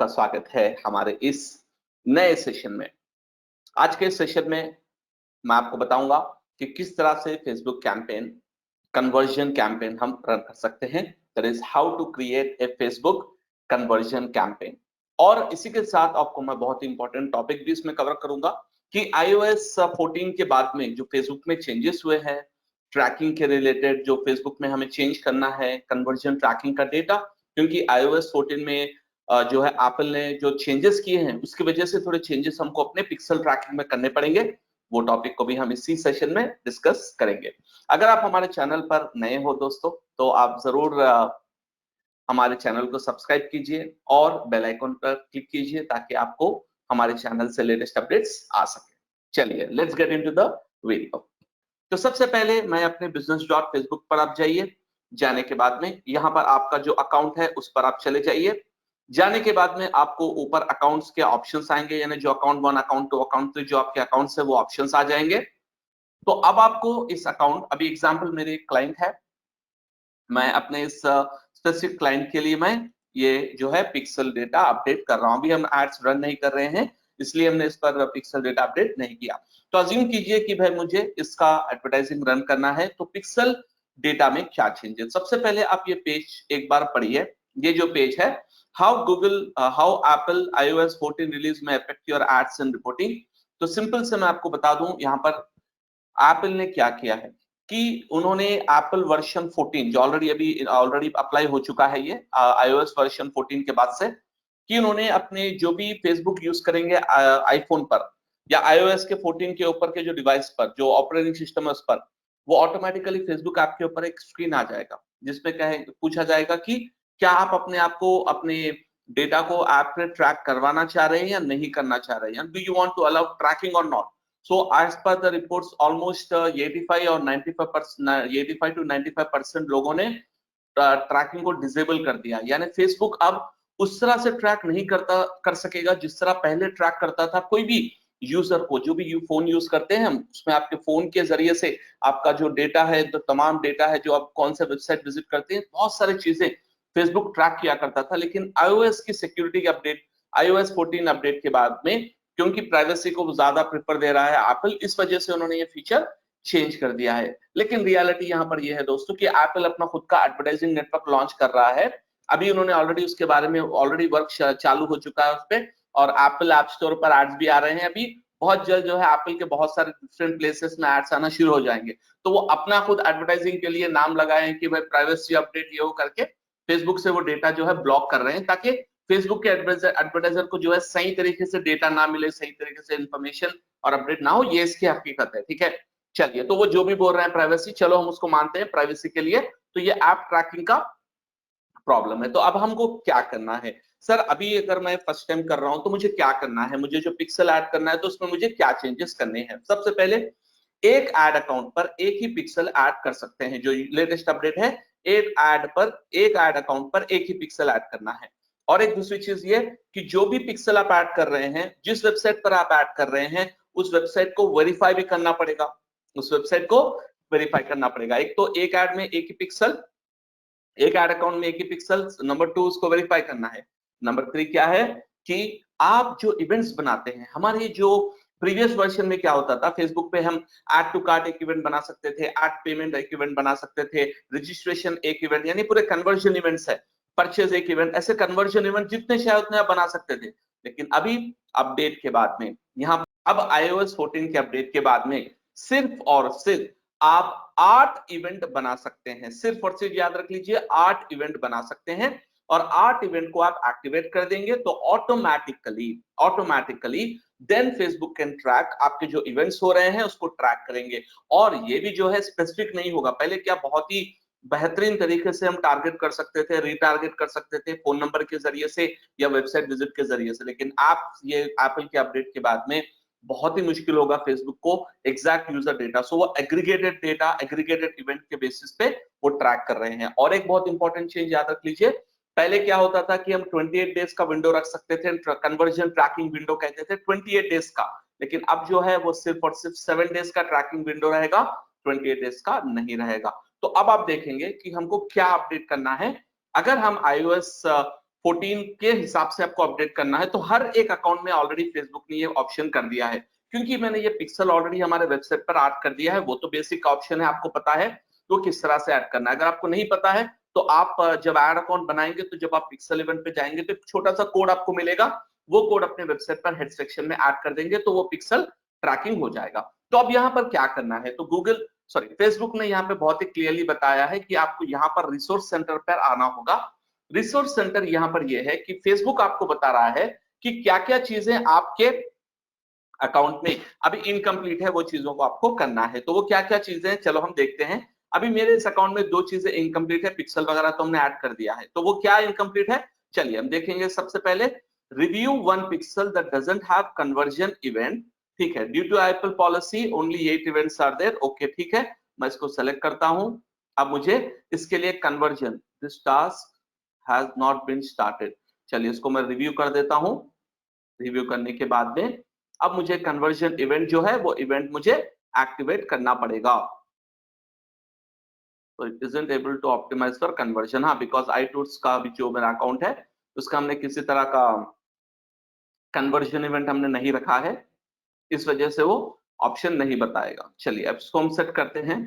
आपका स्वागत है हमारे इस नए सेशन में। आज के सेशन में मैं आपको बताऊंगा कि किस तरह से फेसबुक कैंपेन, कन्वर्जन कैंपेन हम रन कर सकते हैं। That is how to create a Facebook conversion campaign. और इसी के साथ आपको मैं बहुत इंपॉर्टेंट टॉपिक भी इसमें कवर करूंगा कि iOS 14 के बाद में जो फेसबुक में चेंजेस हुए हैं, ट्रैकिंग के रिलेटेड जो फेसबुक में हमें चेंज करना है, कन्वर्जन ट्रैकिंग का डेटा, क्योंकि iOS 14 में जो है एप्पल ने जो चेंजेस किए हैं उसकी वजह से थोड़े चेंजेस हमको अपने पिक्सल ट्रैकिंग में करने पड़ेंगे। वो टॉपिक को भी हम इसी सेशन में डिस्कस करेंगे। अगर आप हमारे चैनल पर नए हो दोस्तों तो आप जरूर हमारे चैनल को सब्सक्राइब कीजिए और बेल आइकन पर क्लिक कीजिए ताकि आपको हमारे चैनल से लेटेस्ट अपडेट्स आ सके। चलिए let's get into the video. तो सबसे पहले मैं अपने business.facebook पर आप जाइए। जाने के बाद में यहाँ पर आपका जो अकाउंट है उस पर आप चले जाइए। जाने के बाद में आपको ऊपर अकाउंट्स के ऑप्शंस आएंगे, यानी जो अकाउंट 1, अकाउंट 2, अकाउंट 3 जो आपके अकाउंट्स है वो ऑप्शंस आ जाएंगे। तो अब आपको इस अकाउंट, अभी एग्जांपल मेरे क्लाइंट है, मैं अपने इस स्पेसिफिक क्लाइंट के लिए मैं ये जो है पिक्सल डेटा अपडेट कर रहा हूं। अभी हम एड्स रन नहीं कर रहे हैं इसलिए हमने इस पर पिक्सल डेटा अपडेट नहीं किया। तो अज्यूम कीजिए कि भाई मुझे इसका एडवर्टाइजिंग रन करना है, तो पिक्सल डेटा में क्या चेंजेस। सबसे पहले आप ये पेज एक बार पढ़िए। ये जो पेज है, हाउ एप्पल iOS 14 रिलीज में affect your ads and reporting. तो सिंपल से मैं आपको बता दूं, यहाँ पर एप्पल ने क्या किया है कि उन्होंने एप्पल वर्जन 14 जो ऑलरेडी अप्लाई हो चुका है, ये iOS वर्जन 14 के बाद से, कि उन्होंने अपने जो भी फेसबुक यूज करेंगे आईफोन पर या iOS के 14 के ऊपर के जो डिवाइस पर जो ऑपरेटिंग सिस्टम है उस पर, वो ऑटोमेटिकली फेसबुक ऐप के ऊपर एक स्क्रीन आ जाएगा जिसमें पूछा जाएगा कि क्या आप अपने आप को, अपने डेटा को ऐप पे ट्रैक करवाना चाह रहे हैं या नहीं करना चाह रहे हैं, do you want to allow tracking और not. So as per the reports, almost 85 और 95%, 85 to 95% लोगों ने ट्रैकिंग को डिसेबल कर दिया। यानी फेसबुक अब उस तरह से ट्रैक नहीं कर सकेगा जिस तरह पहले ट्रैक करता था। कोई भी यूजर को, जो भी फोन यूज करते हैं हम, उसमें आपके फोन के जरिए से आपका जो डेटा है, जो तमाम डेटा है, जो आप कौन से वेबसाइट विजिट करते हैं, बहुत सारी चीजें फेसबुक ट्रैक किया करता था। लेकिन iOS की सिक्योरिटी अपडेट, iOS 14 अपडेट के बाद में, क्योंकि प्राइवेसी को ज्यादा प्रेफर दे रहा है एप्पल, इस वजह से उन्होंने ये फीचर चेंज कर दिया है। लेकिन रियलिटी यहाँ पर यह है दोस्तों कि एप्पल अपना खुद का एडवर्टाइजिंग नेटवर्क लॉन्च कर रहा है। अभी उन्होंने ऑलरेडी उसके बारे में वर्क चालू हो चुका है उस पर, और एप्पल ऐप स्टोर पर एड्स भी आ रहे हैं। अभी बहुत जल्द जो है एप्पल के बहुत सारे डिफरेंट प्लेसेस में एड्स आना शुरू हो जाएंगे। तो वो अपना खुद एडवर्टाइजिंग के लिए नाम लगाए हैं कि भाई प्राइवेसी अपडेट ये हो करके फेसबुक से वो डेटा जो है ब्लॉक कर रहे हैं, ताकि फेसबुक के एडवर्टाइजर को जो है सही तरीके से डेटा ना मिले, सही तरीके से इंफॉर्मेशन और अपडेट ना हो। ये इसकी हकीकत है, ठीक है। चलिए, तो वो जो भी बोल रहे हैं प्राइवेसी, चलो हम उसको मानते हैं प्राइवेसी के लिए। तो ये ऐप ट्रैकिंग का प्रॉब्लम है। तो अब हमको क्या करना है सर? अभी अगर मैं फर्स्ट टाइम कर रहा हूं तो मुझे क्या करना है? मुझे जो पिक्सल ऐड करना है तो उसमें मुझे क्या चेंजेस करने हैं? सबसे पहले एक ऐड अकाउंट पर एक ही पिक्सल ऐड कर सकते हैं। जो लेटेस्ट अपडेट है, एक ऐड अकाउंट पर एक ही पिक्सल ऐड करना है। और एक दूसरी चीज ये कि जो भी पिक्सल आप ऐड कर रहे हैं, जिस वेबसाइट पर आप ऐड कर रहे हैं, उस वेबसाइट को वेरीफाई भी करना पड़ेगा। उस वेबसाइट को वेरीफाई करना पड़ेगा। एक तो एक ऐड में एक ही पिक्सल, एक ऐड अकाउंट में एक ही पिक्सल। नंबर 2, उसको वेरीफाई करना है। नंबर 3 क्या है कि आप जो इवेंट्स बनाते हैं, हमारे जो प्रीवियस वर्जन में क्या होता था, फेसबुक पे हम ऐड टू कार्ट एक इवेंट बना सकते थे, ऐड पेमेंट एक इवेंट बना सकते थे, रजिस्ट्रेशन एक इवेंट, यानी पूरे कन्वर्जन इवेंट्स है, परचेज एक इवेंट, ऐसे कन्वर्जन इवेंट जितने चाहे उतने आप बना सकते थे। लेकिन अभी अपडेट के बाद में, यहाँ अब iOS 14 के अपडेट के बाद में सिर्फ और सिर्फ आप 8 इवेंट बना सकते हैं। सिर्फ और सिर्फ याद रख लीजिए, 8 इवेंट बना सकते हैं। और 8 इवेंट को आप एक्टिवेट कर देंगे तो automatically then Facebook can track आपके जो इवेंट्स हो रहे हैं उसको ट्रैक करेंगे। और ये भी जो है स्पेसिफिक नहीं होगा। पहले क्या बहुत ही बेहतरीन तरीके से हम टारगेट कर सकते थे, रिटारगेट कर सकते थे फोन नंबर के जरिए से या वेबसाइट विजिट के जरिए से। लेकिन आप ये एप्पल के अपडेट के बाद में बहुत ही मुश्किल होगा फेसबुक को एग्जैक्ट यूजर डेटा, सो वो एग्रीगेटेड डेटा, एग्रीगेटेड इवेंट के बेसिस पे वो ट्रैक कर रहे हैं। और एक बहुत इंपॉर्टेंट चेंज याद रख लीजिए, पहले क्या होता था कि हम 28 डेज का विंडो रख सकते थे, कन्वर्जन ट्रैकिंग विंडो कहते थे 28 डेज का। लेकिन अब जो है वो सिर्फ और सिर्फ 7 डेज का ट्रैकिंग विंडो रहेगा, 28 डेज का नहीं रहेगा। तो अब आप देखेंगे कि हमको क्या अपडेट करना है। अगर हम iOS 14 के हिसाब से आपको अपडेट करना है। तो हर एक अकाउंट में ऑलरेडी फेसबुक ने ये ऑप्शन कर दिया है, क्योंकि मैंने ये पिक्सल ऑलरेडी हमारे वेबसाइट पर ऐड कर दिया है। वो तो बेसिक ऑप्शन है, आपको पता है तो किस तरह से ऐड करना है। अगर आपको नहीं पता है तो आप जब ऐड अकाउंट बनाएंगे तो जब आप पिक्सल इवेंट पे जाएंगे तो एक छोटा सा कोड आपको मिलेगा, वो कोड अपने वेबसाइट पर हेड सेक्शन में ऐड कर देंगे तो वो पिक्सल ट्रैकिंग हो जाएगा। तो अब यहाँ पर क्या करना है, तो फेसबुक ने यहाँ पे बहुत ही क्लियरली बताया है कि आपको यहाँ पर रिसोर्स सेंटर पर आना होगा। रिसोर्स सेंटर यहाँ पर यह है कि फेसबुक आपको बता रहा है कि क्या क्या चीजें आपके अकाउंट में अभी इनकम्प्लीट है, वो चीजों को आपको करना है। तो वो क्या क्या चीजें हैं, चलो हम देखते हैं। अभी मेरे इस अकाउंट में 2 चीजें इनकम्प्लीट है, पिक्सल वगैरह तो हमने ऐड कर दिया है, तो वो क्या इनकम्प्लीट है, चलिए हम देखेंगे। सबसे पहले review 1 pixel that doesn't have conversion event, ठीक है, due to Apple policy only 8 events are there, okay ठीक है, मैं इसको सेलेक्ट करता हूं। अब मुझे इसके लिए conversion, this task has not been started, चलिए इसको मैं रिव्यू कर देता हूं। रिव्यू करने के बाद में अब मुझे कन्वर्जन इवेंट जो है वो इवेंट मुझे एक्टिवेट करना पड़ेगा। तो it isn't able to optimise for conversion, हाँ, बिकॉज iTools का भी जो मेरा अकाउंट है उसका हमने किसी तरह का कन्वर्जन इवेंट हमने नहीं रखा है, इस वजह से वो ऑप्शन नहीं बताएगा। चलिए अब इसको हम सेट करते हैं।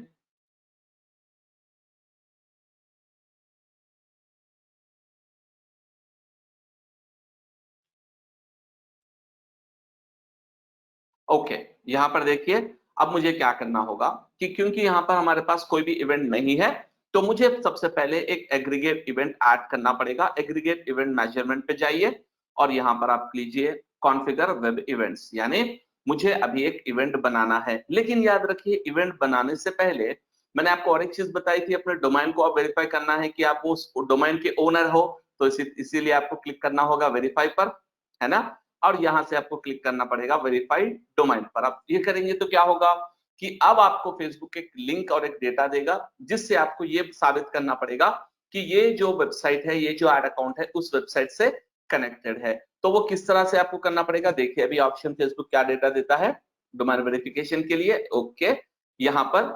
ओके, यहाँ पर देखिए अब मुझे क्या करना होगा कि क्योंकि यहाँ पर हमारे पास कोई भी इवेंट नहीं है, तो मुझे सबसे पहले एक एग्रीगेट इवेंट ऐड करना पड़ेगा। एग्रीगेट इवेंट मेजरमेंट पे जाइए और यहाँ पर आप लीजिए कॉन्फ़िगर वेब इवेंट्स, यानी मुझे अभी एक इवेंट बनाना है। लेकिन याद रखिए इवेंट बनाने से पहले मैंने आपको और एक चीज बताई थी, अपने डोमेन को आप वेरीफाई करना है कि आप उस डोमेन के ओनर हो, तो इसीलिए आपको क्लिक करना होगा वेरीफाई पर, है ना, और यहां से आपको क्लिक करना पड़ेगा वेरीफाइड डोमेन पर। आप ये करेंगे तो क्या होगा कि अब आपको फेसबुक एक लिंक और एक डेटा देगा, जिससे आपको ये साबित करना पड़ेगा कि ये जो वेबसाइट है, ये जो एड अकाउंट है, उस वेबसाइट से कनेक्टेड है। तो वो किस तरह से आपको करना पड़ेगा, देखिए अभी ऑप्शन फेसबुक क्या डेटा देता है डोमेन वेरिफिकेशन के लिए। ओके, यहाँ पर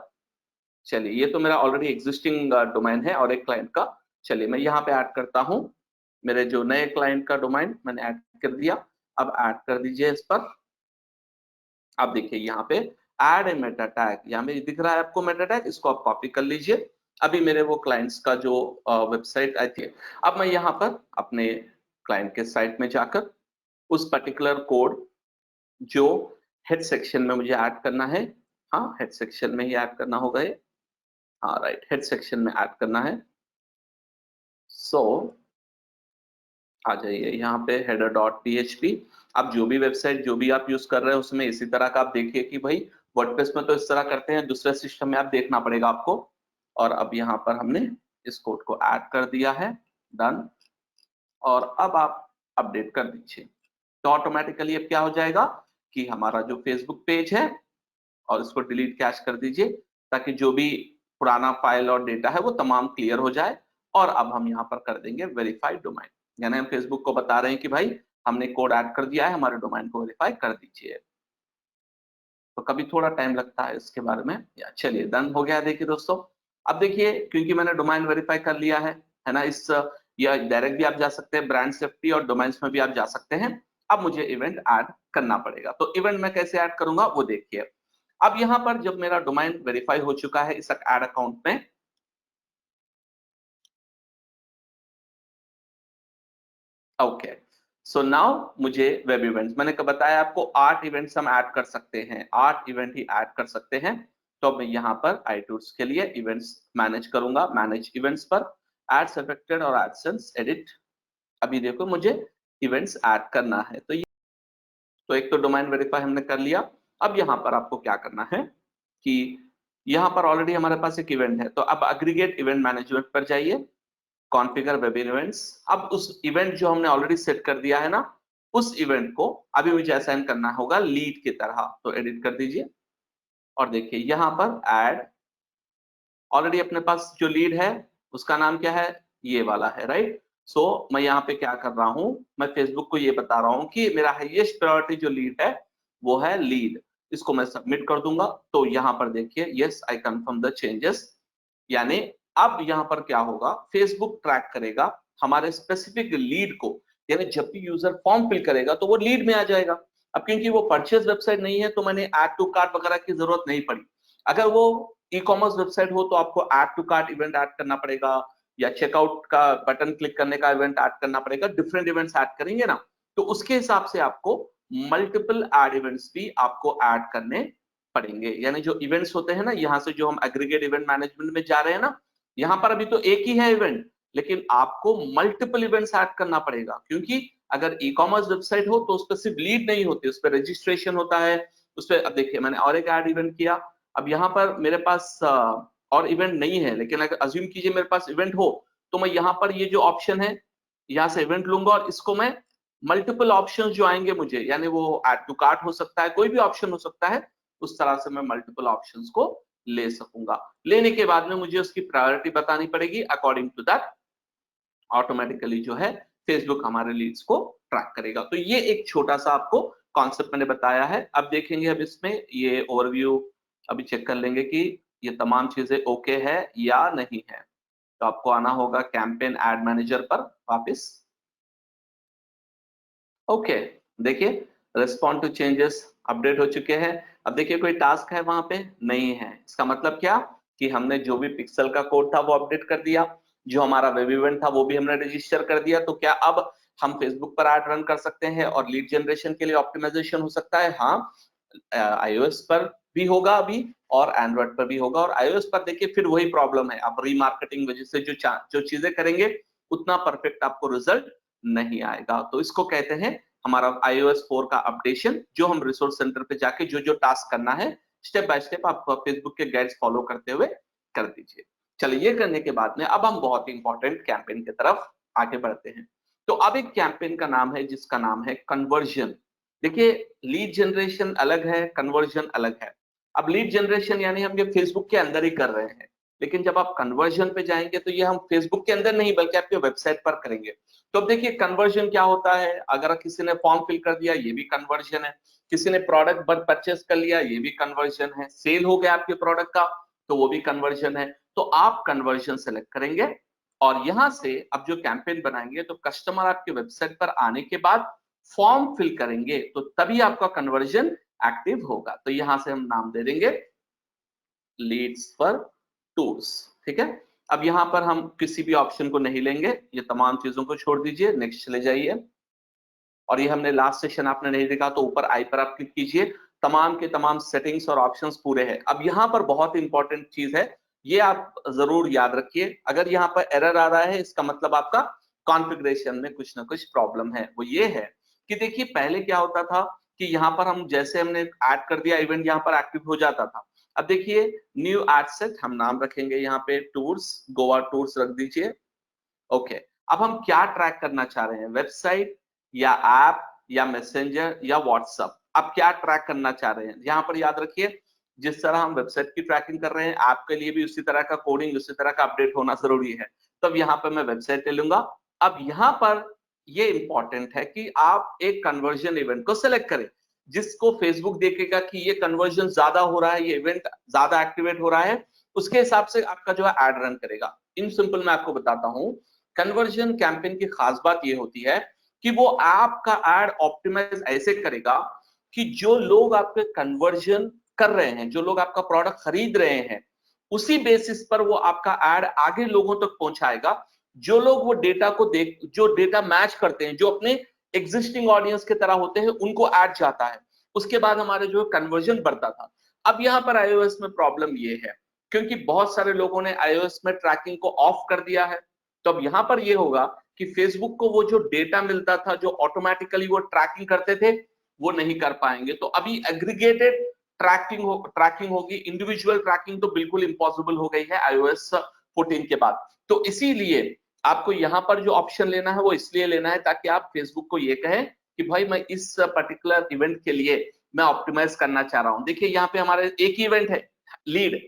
चलिए ये तो मेरा ऑलरेडी एग्जिस्टिंग डोमेन है और एक क्लाइंट का, चलिए मैं यहाँ पे ऐड करता हूँ। मेरे जो नए क्लाइंट का डोमेन मैंने ऐड कर दिया, अब ऐड कर दीजिए इस पर। अब देखिए यहाँ पे ऐड ए मेटा टैग, यहाँ पे दिख रहा है आपको मेटा टैग, इसको आप कॉपी कर लीजिए। अभी मेरे वो क्लाइंट्स का जो वेबसाइट आई थी, अब मैं यहाँ पर अपने क्लाइंट के साइट में जाकर उस पर्टिकुलर कोड जो हेड सेक्शन में मुझे ऐड करना है, हाँ हेड सेक्शन में ही ऐड करना होगा ये, हाँ राइट, हेड सेक्शन में ऐड करना है। सो आ जाइए यहाँ पे header.php। अब जो भी वेबसाइट जो भी आप यूज कर रहे हैं उसमें इसी तरह का आप देखिए कि भाई वर्डप्रेस में तो इस तरह करते हैं, दूसरे सिस्टम में आप देखना पड़ेगा आपको। और अब यहाँ पर हमने इस कोड को ऐड कर दिया है, डन। और अब आप अपडेट कर दीजिए तो ऑटोमेटिकली अब क्या हो जाएगा कि हमारा जो फेसबुक पेज है, और इसको डिलीट कैश कर दीजिए ताकि जो भी पुराना फाइल और डेटा है वो तमाम क्लियर हो जाए। और अब हम यहाँ पर कर देंगे वेरीफाइड डोमेन, यानी हम फेसबुक को बता रहे हैं कि भाई हमने कोड ऐड कर दिया है, हमारे डोमेन को वेरीफाई कर दीजिए। तो कभी थोड़ा टाइम लगता है इसके बारे में, या चलिए डन हो गया। देखिए दोस्तों, अब देखिए क्योंकि मैंने डोमेन वेरीफाई कर लिया है ना, इस या डायरेक्ट भी आप जा सकते हैं, ब्रांड सेफ्टी और डोमेन्स में भी आप जा सकते हैं। अब मुझे इवेंट ऐड करना पड़ेगा, तो इवेंट मैं कैसे ऐड करूंगा वो देखिए। अब यहाँ पर जब मेरा डोमेन वेरीफाई हो चुका है इस ऐड अकाउंट में, ओके, सो नाउ मुझे वेब इवेंट्स, मैंने कब बताया आपको 8 इवेंट्स हम ऐड कर सकते हैं, 8 इवेंट ही ऐड कर सकते हैं। तो मैं यहाँ पर iTools के लिए इवेंट्स मैनेज करूंगा, मैनेज इवेंट्स पर एड्स अफेक्टेड और एडसेंस एडिट। अभी देखो मुझे इवेंट्स ऐड करना है, तो एक तो डोमेन वेरीफाई हमने कर लिया। अब यहाँ पर आपको क्या करना है कि यहाँ पर ऑलरेडी हमारे पास एक इवेंट है, तो अब एग्रीगेट इवेंट मैनेजमेंट पर जाइए, कॉन्फ़िगर वेब इवेंट्स। अब उस इवेंट जो हमने ऑलरेडी सेट कर दिया है ना, उस इवेंट को अभी मुझे असाइन करना होगा लीड की तरह, तो एडिट कर दीजिए। और देखिए यहाँ पर ऐड, ऑलरेडी अपने पास जो लीड है उसका नाम क्या है, ये वाला है, राइट। सो मैं यहाँ पे क्या कर रहा हूँ, मैं फेसबुक को ये बता रहा हूँ कि मेरा हाईएस्ट प्रायोरिटी जो लीड है वो है लीड, इसको मैं सबमिट कर दूंगा। तो यहाँ पर देखिए yes I confirm the changes, यानी अब यहाँ पर क्या होगा, फेसबुक ट्रैक करेगा हमारे स्पेसिफिक लीड को, यानी जब भी यूजर फॉर्म फिल करेगा तो वो लीड में आ जाएगा। अब क्योंकि वो परचेज वेबसाइट नहीं है तो मैंने ऐड टू कार्ट वगैरह की जरूरत नहीं पड़ी। अगर वो ई कॉमर्स वेबसाइट हो तो आपको add to cart event add करना पड़ेगा, या चेकआउट का बटन क्लिक करने का इवेंट ऐड करना पड़ेगा, डिफरेंट इवेंट्स ऐड करेंगे ना, तो उसके हिसाब से आपको मल्टीपल ऐड इवेंट्स भी आपको ऐड करने पड़ेंगे। यानी जो इवेंट्स होते हैं ना, यहाँ से जो हम एग्रीगेट इवेंट मैनेजमेंट में जा रहे हैं ना, यहाँ पर अभी तो एक ही है इवेंट, लेकिन आपको मल्टीपल इवेंट्स ऐड करना पड़ेगा। क्योंकि अगर ई कॉमर्स वेबसाइट हो तो उस पर सिर्फ लीड नहीं होती, उस पर रजिस्ट्रेशन होता है, उस पर अब देखिए मैंने और एक ऐड इवेंट किया। अब यहाँ पर मेरे पास और इवेंट नहीं है, लेकिन अगर अज्यूम कीजिए मेरे पास इवेंट हो, तो मैं यहाँ पर ये जो ऑप्शन है यहाँ से इवेंट लूंगा और इसको मैं मल्टीपल ऑप्शंस जो आएंगे मुझे, यानी वो ऐड टू कार्ट हो सकता है, कोई भी ऑप्शन हो सकता है, उस तरह से मैं मल्टीपल ऑप्शंस को ले सकूंगा। लेने के बाद में मुझे उसकी प्रायोरिटी बतानी पड़ेगी, अकॉर्डिंग टू दैट ऑटोमेटिकली जो है फेसबुक हमारे लीड्स को ट्रैक करेगा। तो ये एक छोटा सा आपको कॉन्सेप्ट मैंने बताया है। अब देखेंगे, अब इसमें ये ओवरव्यू अभी चेक कर लेंगे कि ये तमाम चीजें ओके है या नहीं है। तो आपको आना होगा कैंपेन एड मैनेजर पर वापस। ओके, देखिए रिस्पॉन्ड टू चेंजेस अपडेट हो चुके हैं। अब देखिए कोई टास्क है वहां पे नहीं है। इसका मतलब क्या कि हमने जो भी पिक्सल का कोड था वो अपडेट कर दिया, जो हमारा वेब इवेंट था वो भी हमने रजिस्टर कर दिया। तो क्या अब हम फेसबुक पर ऐड रन कर सकते हैं और लीड जनरेशन के लिए ऑप्टिमाइजेशन हो सकता है? हाँ, आईओएस पर भी होगा अभी और एंड्रॉइड पर भी होगा। और आईओएस पर देखिए फिर वही प्रॉब्लम है, आप रीमार्केटिंग वजह से जो चीजें करेंगे उतना परफेक्ट आपको रिजल्ट नहीं आएगा। तो इसको कहते हैं हमारा iOS 4 का अपडेशन, जो हम रिसोर्स सेंटर पे जाके जो जो टास्क करना है स्टेप बाय स्टेप आप फेसबुक के गाइड्स फॉलो करते हुए कर दीजिए। चलिए, ये करने के बाद में अब हम बहुत ही इंपॉर्टेंट कैंपेन की तरफ आगे बढ़ते हैं। तो अब एक कैंपेन का नाम है जिसका नाम है कन्वर्जन। देखिए, लीड जनरेशन अलग है, कन्वर्जन अलग है। अब लीड जनरेशन यानी हम ये फेसबुक के अंदर ही कर रहे हैं, लेकिन जब आप कन्वर्जन पे जाएंगे तो ये हम फेसबुक के अंदर नहीं बल्कि आपके वेबसाइट पर करेंगे। तो अब देखिए कन्वर्जन क्या होता है। अगर किसी ने फॉर्म फिल कर दिया ये भी कन्वर्जन है, किसी ने प्रोडक्ट पर परचेस कर लिया ये भी कन्वर्जन है, सेल हो गया आपके प्रोडक्ट का तो वो भी कन्वर्जन है। तो आप कन्वर्जन सेलेक्ट करेंगे और यहां से अब जो कैंपेन बनाएंगे तो कस्टमर आपके वेबसाइट पर आने के बाद फॉर्म फिल करेंगे तो तभी आपका कन्वर्जन एक्टिव होगा। तो यहां से हम नाम दे देंगे लीड्स फॉर टूर्स। ठीक है, अब यहां पर हम किसी भी ऑप्शन को नहीं लेंगे, ये तमाम चीजों को छोड़ दीजिए, नेक्स्ट चले जाइए। और ये हमने लास्ट सेशन आपने नहीं देखा तो ऊपर आई पर आप क्लिक कीजिए, तमाम के तमाम सेटिंग्स और ऑप्शंस पूरे हैं। अब यहाँ पर बहुत इंपॉर्टेंट चीज है, ये आप जरूर याद रखिए, अगर यहाँ पर एरर आ रहा है इसका मतलब आपका कॉन्फ़िगरेशन में कुछ ना कुछ प्रॉब्लम है। वो ये है कि देखिए पहले क्या होता था कि यहाँ पर हम जैसे हमने ऐड कर दिया इवेंट यहाँ पर एक्टिव हो जाता था। अब देखिए न्यू एड सेट हम नाम रखेंगे, यहाँ पे टूर्स, गोवा टूर्स रख दीजिए। ओके, अब हम क्या ट्रैक करना चाह रहे हैं, वेबसाइट या ऐप या मैसेंजर या व्हाट्सएप? अब क्या ट्रैक करना चाह रहे हैं, यहाँ पर याद रखिए जिस तरह हम वेबसाइट की ट्रैकिंग कर रहे हैं ऐप के लिए भी उसी तरह का कोडिंग उसी तरह का अपडेट होना जरूरी है। तब यहाँ पर मैं वेबसाइट ले लूंगा। अब यहाँ पर ये इंपॉर्टेंट है कि आप एक कन्वर्जन इवेंट को सिलेक्ट करें जिसको फेसबुक देखेगा कि ये कन्वर्जन ज्यादा हो रहा है, ये इवेंट ज्यादा एक्टिवेट हो रहा है, उसके हिसाब से आपका जो है एड रन करेगा। इन सिंपल मैं आपको बताता हूँ, कन्वर्जन कैंपेन की खास बात ये होती है कि वो आपका एड ऑप्टिमाइज ऐसे करेगा कि जो लोग आपके कन्वर्जन कर रहे हैं, जो लोग आपका प्रोडक्ट खरीद रहे हैं, उसी बेसिस पर वो आपका एड आगे लोगों तक पहुंचाएगा। जो लोग वो डेटा को देख, जो डेटा मैच करते हैं, जो अपने एग्जिस्टिंग ऑडियंस की तरह होते हैं, उनको एड जाता है। उसके बाद हमारे जो कन्वर्जन बढ़ता था। अब यहाँ पर iOS में प्रॉब्लम ये है क्योंकि बहुत सारे लोगों ने iOS में ट्रैकिंग को ऑफ कर दिया है। तो अब यहाँ पर ये होगा कि फेसबुक को वो जो डेटा मिलता था, जो ऑटोमेटिकली वो ट्रैकिंग करते थे, वो नहीं कर पाएंगे। तो अभी एग्रीगेटेड ट्रैकिंग होगी, इंडिविजुअल ट्रैकिंग तो बिल्कुल इंपॉसिबल हो गई है iOS 14 के बाद। तो इसीलिए आपको यहाँ पर जो ऑप्शन लेना है वो इसलिए लेना है ताकि आप फेसबुक को ये कहें कि भाई मैं इस पर्टिकुलर इवेंट के लिए मैं ऑप्टिमाइज करना चाह रहा हूं। देखिए यहाँ पे हमारे एक ही इवेंट है लीड,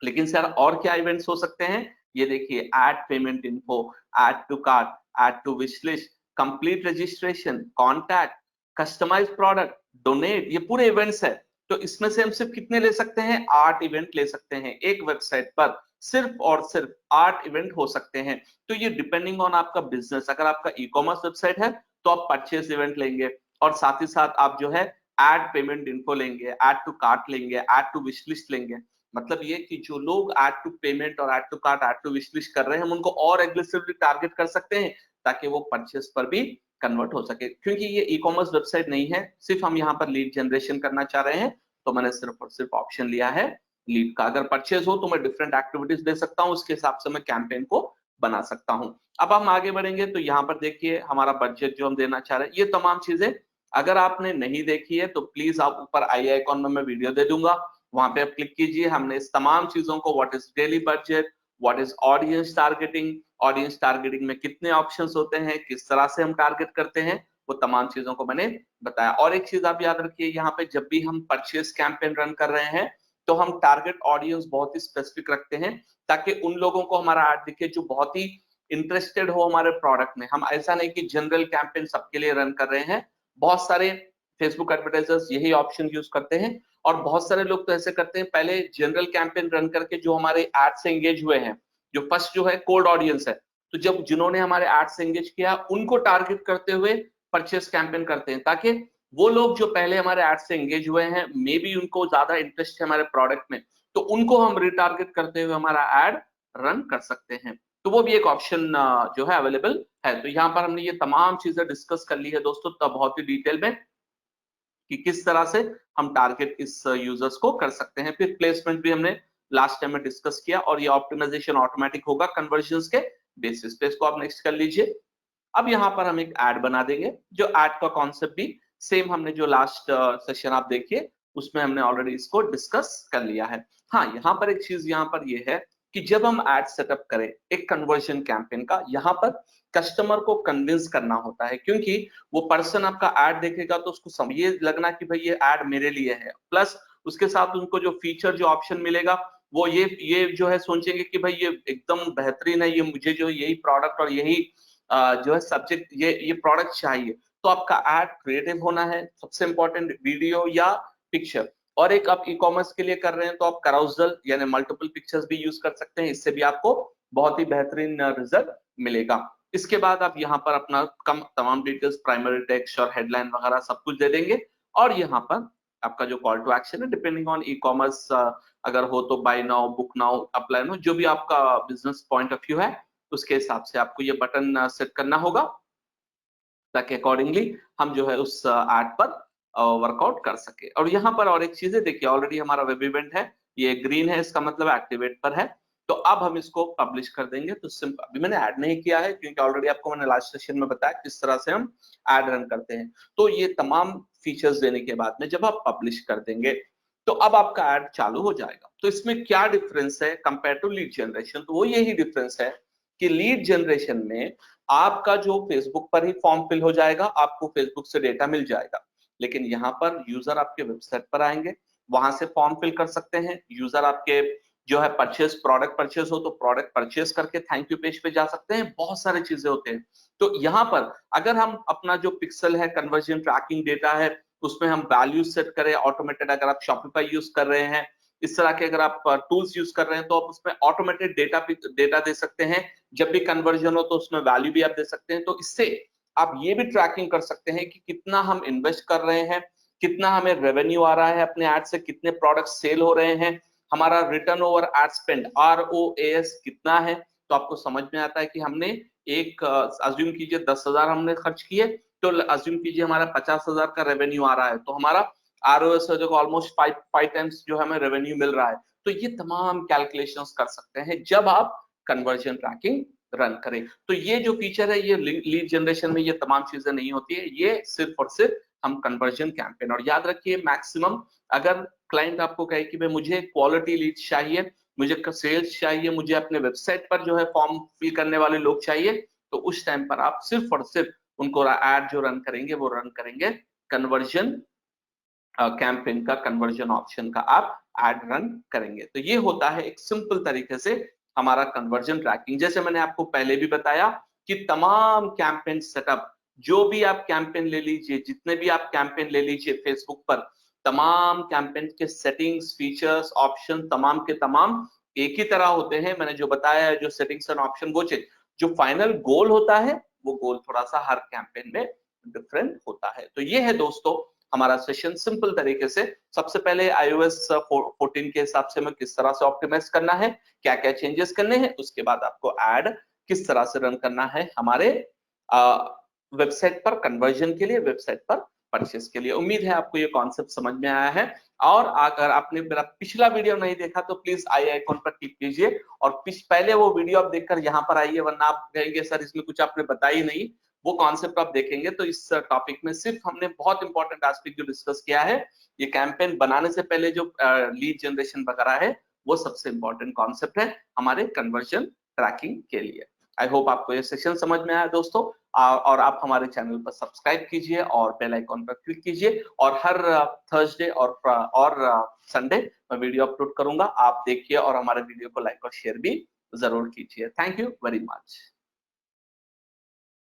लेकिन सर और क्या इवेंट्स हो सकते हैं? ये देखिए add payment info, add to cart, add to wish list, complete registration, contact, customise product, donate, ये पूरे इवेंट्स है। तो इसमें से हम सिर्फ कितने ले सकते हैं? 8 इवेंट ले सकते हैं एक वेबसाइट पर। सिर्फ और सिर्फ 8 इवेंट हो सकते हैं। तो ये डिपेंडिंग ऑन आपका बिजनेस, अगर आपका ई कॉमर्स वेबसाइट है तो आप परचेस इवेंट लेंगे, और साथ ही साथ आप जो है एड पेमेंट इन्फो लेंगे, एड टू कार्ट लेंगे, एड टू विश लिस्ट लेंगे। मतलब ये कि जो लोग एड टू पेमेंट और add to cart, add to wish list कर रहे हैं, हम उनको और एग्रेसिवली टारगेट कर सकते हैं ताकि वो परचेस पर भी कन्वर्ट हो सके। क्योंकि ये ई कॉमर्स वेबसाइट नहीं है, सिर्फ हम यहाँ पर लीड जनरेशन करना चाह रहे हैं, तो मैंने सिर्फ और सिर्फ ऑप्शन लिया है लीड का। अगर परचेज हो तो मैं डिफरेंट एक्टिविटीज दे सकता हूँ, उसके हिसाब से मैं कैंपेन को बना सकता हूँ। अब हम आगे बढ़ेंगे तो यहाँ पर देखिए हमारा बजट जो हम देना चाह रहे हैं, ये तमाम चीजें अगर आपने नहीं देखी है तो प्लीज आप ऊपर आई आइकॉन में मैं वीडियो दे दूंगा, वहां पे आप क्लिक कीजिए। हमने इस तमाम चीजों को, what is daily budget, what is audience targeting, audience targeting में कितने ऑप्शंस होते हैं, किस तरह से हम टारगेट करते हैं, वो तमाम चीजों को मैंने बताया। और एक चीज आप याद रखिए, यहाँ पे जब भी हम परचेज कैंपेन रन कर रहे हैं तो हम टारगेट ऑडियंस बहुत ही स्पेसिफिक रखते हैं, ताकि उन लोगों को हमारा ऐड दिखे जो बहुत ही इंटरेस्टेड हो हमारे प्रोडक्ट में। हम ऐसा नहीं कि जनरल कैंपेन सबके लिए रन कर रहे हैं। बहुत सारे फेसबुक एडवर्टाइजर्स यही ऑप्शन यूज करते हैं, और बहुत सारे लोग तो ऐसे करते हैं, पहले जनरल कैंपेन रन करके जो हमारे एड से एंगेज हुए हैं, जो फर्स्ट जो है कोल्ड ऑडियंस है, तो जब जिन्होंने हमारे एड से एंगेज किया उनको टारगेट करते हुए परचेस कैंपेन करते हैं, ताकि वो लोग जो पहले हमारे एड से एंगेज हुए हैं, मे बी उनको ज्यादा इंटरेस्ट है हमारे प्रोडक्ट में, तो उनको हम रिटारगेट करते हुए हमारा एड रन कर सकते हैं। तो वो भी एक ऑप्शन जो है अवेलेबल है। तो यहाँ पर हमने ये तमाम चीजें डिस्कस कर ली है दोस्तों, तब बहुत ही डिटेल में कि किस तरह से हम टारगेट इस यूजर्स को कर सकते हैं। फिर प्लेसमेंट भी हमने लास्ट टाइम में डिस्कस किया, और ये ऑप्टिमाइजेशन ऑटोमेटिक होगा कन्वर्जन्स के बेसिस पे। इसको आप नेक्स्ट कर लीजिए। अब यहाँ पर हम एक ऐड बना देंगे, जो ऐड का कॉन्सेप्ट भी सेम हमने जो लास्ट सेशन आप देखिए उसमें हमने ऑलरेडी इसको डिस्कस कर लिया है। हाँ, यहाँ पर एक चीज यहाँ पर ये है कि जब हम ऐड सेटअप करें एक कन्वर्जन कैंपेन का, यहाँ पर कस्टमर को कन्विंस करना होता है, क्योंकि वो पर्सन आपका ऐड देखेगा तो उसको समझिए लगना कि भाई ये ऐड मेरे लिए है, प्लस उसके साथ उनको जो फीचर जो ऑप्शन मिलेगा वो ये जो है सोचेंगे कि भाई ये एकदम बेहतरीन है, ये मुझे जो यही प्रोडक्ट और यही जो है सब्जेक्ट, ये प्रोडक्ट चाहिए। तो आपका ऐड क्रिएटिव होना है, सबसे इंपॉर्टेंट वीडियो या पिक्चर। और एक आप ई कॉमर्स के लिए कर रहे हैं तो आप कराउजल यानी मल्टीपल पिक्चर्स भी यूज कर सकते हैं, इससे भी आपको बहुत ही बेहतरीन रिजल्ट मिलेगा। इसके बाद आप यहाँ पर अपना तमाम डिटेल्स, प्राइमरी टेक्स्ट और हेडलाइन वगैरह सब कुछ दे देंगे। और यहाँ पर आपका जो कॉल टू एक्शन है, डिपेंडिंग ऑन ई कॉमर्स, अगर हो तो buy now, book now, apply now, जो भी आपका बिजनेस पॉइंट ऑफ व्यू है उसके हिसाब से आपको ये बटन सेट करना होगा, ताकि अकॉर्डिंगली हम जो है उस ऐड पर वर्कआउट कर सके। और यहाँ पर और एक चीज है, देखिए ऑलरेडी हमारा वेब इवेंट है, ये ग्रीन है, इसका मतलब एक्टिवेट पर है। तो अब हम इसको पब्लिश कर देंगे। तो सिंपल, अभी मैंने ऐड नहीं किया है क्योंकि ऑलरेडी आपको मैंने लास्ट सेशन में बताया किस तरह से हम ऐड रन करते हैं। तो ये तमाम फीचर्स देने के बाद में जब आप पब्लिश कर देंगे तो अब आपका ऐड चालू हो जाएगा। तो इसमें क्या डिफरेंस है कंपेयर टू लीड जनरेशन? तो वो यही डिफरेंस है कि लीड जनरेशन में आपका जो फेसबुक पर ही फॉर्म फिल हो जाएगा, आपको फेसबुक से डेटा मिल जाएगा। लेकिन यहाँ पर यूजर आपके वेबसाइट पर आएंगे, वहां से फॉर्म फिल कर सकते हैं। यूजर आपके जो है परचेस, प्रोडक्ट परचेस हो तो प्रोडक्ट परचेस करके थैंक यू पेज पे जा सकते हैं। बहुत सारी चीजें होते हैं। तो यहाँ पर अगर हम अपना जो पिक्सल है, कन्वर्जन ट्रैकिंग डेटा है, उसमें हम वैल्यू सेट करें ऑटोमेटेड, अगर आप शॉपिफाई यूज कर रहे हैं, इस तरह के अगर आप टूल्स यूज कर रहे हैं, तो आप उसमें ऑटोमेटेड डेटा दे सकते हैं। जब भी कन्वर्जन हो तो उसमें वैल्यू भी आप दे सकते हैं। तो इससे आप ये भी ट्रैकिंग कर सकते हैं कि कितना हम इन्वेस्ट कर रहे हैं, कितना हमें रेवेन्यू आ रहा है अपने एड से, कितने प्रोडक्ट सेल हो रहे हैं, हमारा return over ad spend ROAS कितना है। तो आपको समझ में आता है कि हमने एक अज्यूम कीजिए 10,000 हमने खर्च किए, तो अज्यूम कीजिए हमारा 50,000 का रेवेन्यू आ रहा है, तो हमारा ROAS हो जाएगा ऑलमोस्ट 5 टाइम्स जो हमें रेवेन्यू मिल रहा है। तो ये तमाम कैलकुलेशंस कर सकते हैं जब आप कन्वर्जन ट्रैकिंग रन करें। तो ये जो फीचर है, ये लीड जनरेशन में ये तमाम चीजें नहीं होती है, ये सिर्फ और सिर्फ हम कन्वर्जन कैंपेन। और याद रखिए मैक्सिमम अगर क्लाइंट आपको कहे कि भाई मुझे क्वालिटी लीड चाहिए, मुझे सेल्स चाहिए, मुझे अपने वेबसाइट पर जो है फॉर्म फिल करने वाले लोग चाहिए, तो उस टाइम पर आप सिर्फ और सिर्फ उनको ऐड जो रन करेंगे वो रन करेंगे कन्वर्जन कैंपेन का, कन्वर्जन ऑप्शन का आप ऐड रन करेंगे। तो ये होता है एक सिंपल तरीके से हमारा कन्वर्जन ट्रैकिंग। जैसे मैंने आपको पहले भी बताया कि तमाम कैंपेन सेटअप, जो भी आप कैंपेन ले लीजिए, जितने भी आप कैंपेन ले लीजिए फेसबुक पर, तमाम कैंपेन के सेटिंग्स, फीचर्स, ऑप्शन तमाम के तमाम एक ही तरह होते हैं, मैंने जो बताया है, जो सेटिंग्स एंड ऑप्शन वो चीज, जो फाइनल गोल होता है वो गोल थोड़ा सा हर कैंपेन में डिफरेंट होता है। तो ये है दोस्तों हमारा सेशन सिंपल तरीके से। सबसे पहले iOS 14 के हिसाब से हमें किस तरह से ऑप्टिमाइज करना है, क्या क्या चेंजेस करने हैं, उसके बाद आपको एड किस तरह से रन करना है हमारे वेबसाइट पर कन्वर्जन के लिए, वेबसाइट पर परचेस के लिए। उम्मीद है आपको ये कॉन्सेप्ट समझ में आया है। और अगर आपने मेरा पिछला वीडियो नहीं देखा तो प्लीज आई आइकॉन पर क्लिक कीजिए और पहले वो वीडियो आप देखकर यहाँ पर आइए, वरना आप कहेंगे सर इसमें कुछ आपने बताया ही नहीं। वो कॉन्सेप्ट आप देखेंगे तो इस टॉपिक में सिर्फ हमने बहुत इंपॉर्टेंट एस्पेक्ट जो डिस्कस किया है, ये कैंपेन बनाने से पहले जो लीड जनरेशन वगैरह है, वो सबसे इंपॉर्टेंट कॉन्सेप्ट है हमारे कन्वर्जन ट्रैकिंग के लिए। आई होप आपको ये सेशन समझ में आया दोस्तों, और आप हमारे चैनल पर सब्सक्राइब कीजिए और बेल आइकॉन पर क्लिक कीजिए, और हर थर्सडे और संडे मैं वीडियो अपलोड करूंगा, आप देखिए और हमारे वीडियो को लाइक और शेयर भी जरूर कीजिए। Thank you very much.